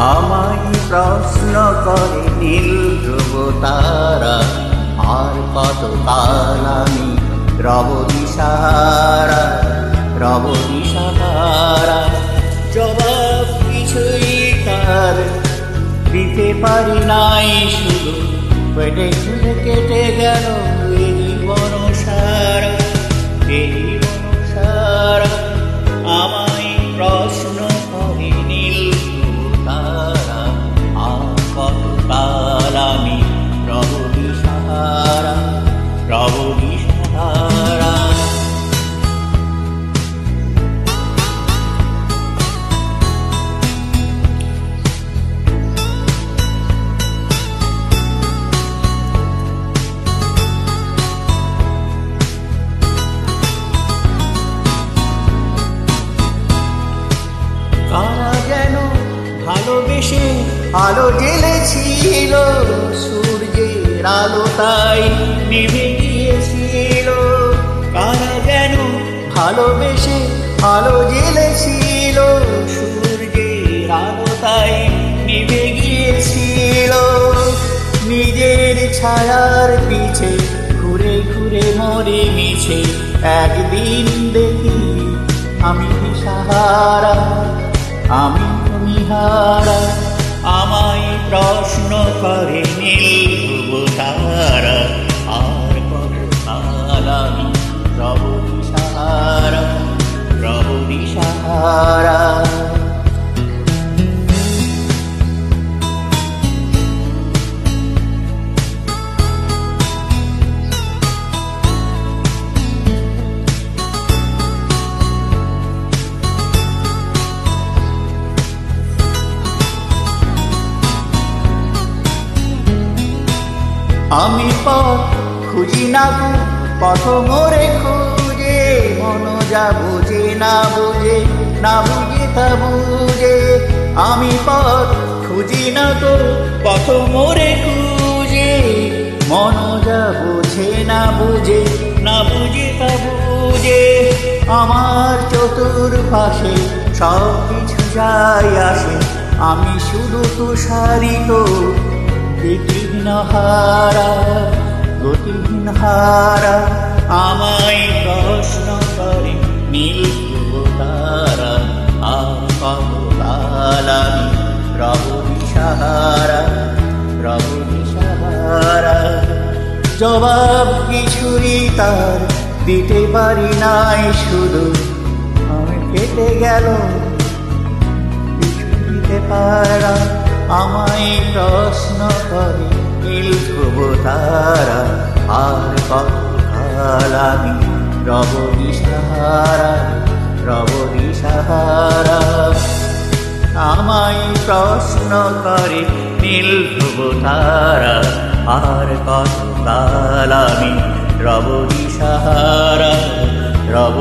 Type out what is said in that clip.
আমায় প্রশ্ন করে নীল ধ্রুব তারা, আর কত কাল আমি রব দিশাহারা, রব দিশাহারা। জবাব কিছুই তার দিতে পারি নাই, শুধু পেটে ঝুলে কেটে গেল এই জীবন সারা, এই জীবন সারা। আমায় প্রশ্ন করে নীল তারা, আর কত কাল আমি রব দিশাহারা, রব দিশাহারা। কারা যেন ভালোবেসে আলো জ্বেলেছিল, সূর্যের আলো তাই নেমে গিয়েছিল। কারা যেন ভালোবেসে আলো জ্বেলেছিল, সূর্যের আলো তাই নেমে গিয়েছিল। নিজের ছায়ার পিছে ঘুরে ঘুরে মরে মিছে, একদিন দেখি আমি দিশাহারা, আমি ভূমিহারা। আমায় প্রশ্ন করে নীল তারা, আর কত কাল আমি রব দিশাহারা, রব দিশাহারা। আমি পথ খুঁজি না পথ মোরে খুঁজে, মন যা বুঝে না বুঝে, না বুঝে তা বুঝে। আমি পথ খুঁজি না তো পথ মোরে খুঁজে, মন যা বুঝে না বুঝে, না বুঝে তা বুঝে। আমার চতুর্পাশে সব কিছু যায় আসে, আমি শুধু তুষারিত গতিহীন হারা, গতিহীন হারা। আমায় প্রশ্ন করে নীল তারা, আর কত কাল আমি রব দিশাহারা, রব দিশাহারা। জবাব কিছুই তার দিতে পারি নাই, শুধু আমি কেটে গেল কিছু দিতে পারা। আমায় প্রশ্ন করে নীল ধ্রুব তারা, আর কত কাল আমি রব দিশাহারা, রব দিশাহারা। আমায় প্রশ্ন করে নীল ধ্রুব তারা, আর কত কাল আমি রব দিশাহারা, রব